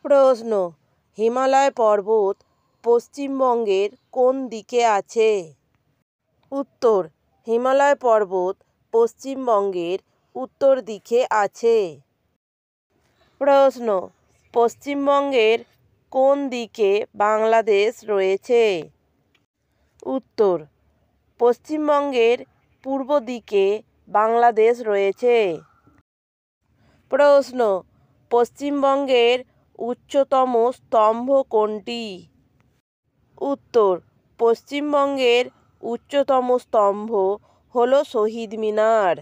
প্রশ্ন, হিমালয় পর্বত পশ্চিমবঙ্গের কোন দিকে আছে? উত্তর, হিমালয় পর্বত পশ্চিমবঙ্গের উত্তর দিকে আছে। প্রশ্ন, পশ্চিমবঙ্গের কোন দিকে বাংলাদেশ রয়েছে? উত্তর, পশ্চিমবঙ্গের পূর্ব দিকে বাংলাদেশ রয়েছে। প্রশ্ন, পশ্চিমবঙ্গের উচ্চতম স্তম্ভ কোনটি? উত্তর, পশ্চিমবঙ্গের উচ্চতম স্তম্ভ হল শহীদ মিনার।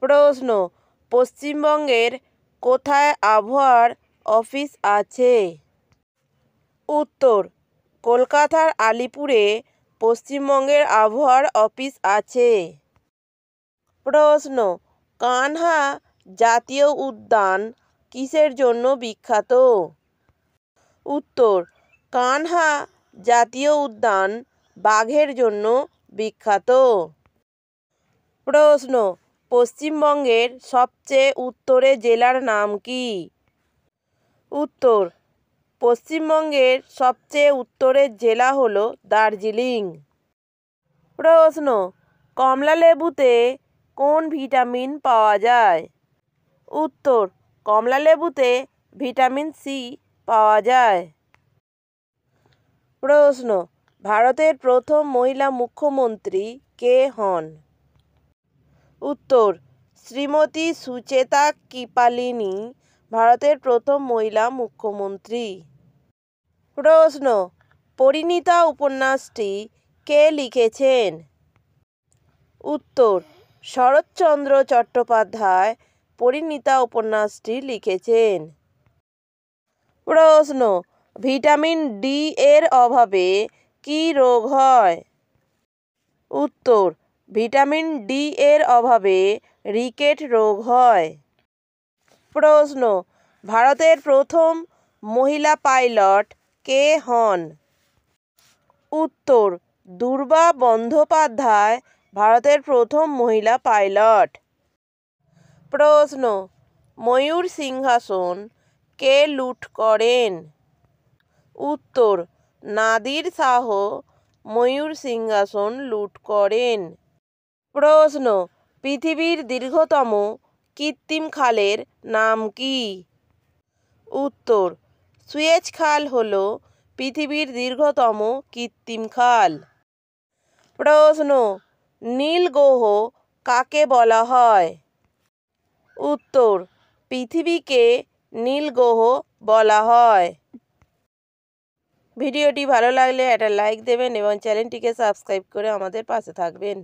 প্রশ্ন, পশ্চিমবঙ্গের কোথায় আবহাওয়ার অফিস আছে? উত্তর, কলকাতার আলিপুরে পশ্চিমবঙ্গের আবহাওয়ার অফিস আছে। প্রশ্ন, কানহা জাতীয় উদ্যান কিসের জন্য বিখ্যাত? উত্তর, কানহা জাতীয় উদ্যান বাঘের জন্য বিখ্যাত। প্রশ্ন, পশ্চিমবঙ্গের সবচেয়ে উত্তরে জেলার নাম কি? উত্তর, পশ্চিমবঙ্গের সবচেয়ে উত্তরের জেলা হল দার্জিলিং। প্রশ্ন, কমলালেবুতে কোন ভিটামিন পাওয়া যায়? উত্তর, কমলালেবুতে ভিটামিন সি পাওয়া যায়। প্রশ্ন, ভারতের প্রথম মহিলা মুখ্যমন্ত্রী কে হন? উত্তর, শ্রীমতী সুচেতা কৃপালিনী ভারতের প্রথম মহিলা মুখ্যমন্ত্রী। প্রশ্ন, পরিণীতা উপন্যাসটি কে লিখেছেন? উত্তর, শরৎচন্দ্র চট্টোপাধ্যায় পরিণীতা উপন্যাসটি লিখেছেন। প্রশ্ন, ভিটামিন ডি এর অভাবে কী রোগ হয়? উত্তর, ভিটামিন ডি এর অভাবে রিকেট রোগ হয়। প্রশ্ন, ভারতের প্রথম মহিলা পাইলট কে হন? উত্তর, দূর্বা বন্দ্যোপাধ্যায় ভারতের প্রথম মহিলা পাইলট। প্রশ্ন, ময়ূর সিংহাসন কে লুঠ করেন? উত্তর, নাদির শাহ ময়ূর সিংহাসন লুঠ করেন। প্রশ্ন, পৃথিবীর দীর্ঘতম কৃত্রিম খালের নাম কি? উত্তর, সুয়েজ খাল হল পৃথিবীর দীর্ঘতম কৃত্রিম খাল। প্রশ্ন, নীল গ্রহ কাকে বলা হয়? উত্তর, পৃথিবীকে নীল গ্রহ বলা হয়। ভিডিওটি ভালো লাগলে একটা লাইক দেবেন এবং চ্যানেলটিকে সাবস্ক্রাইব করে আমাদের পাশে থাকবেন।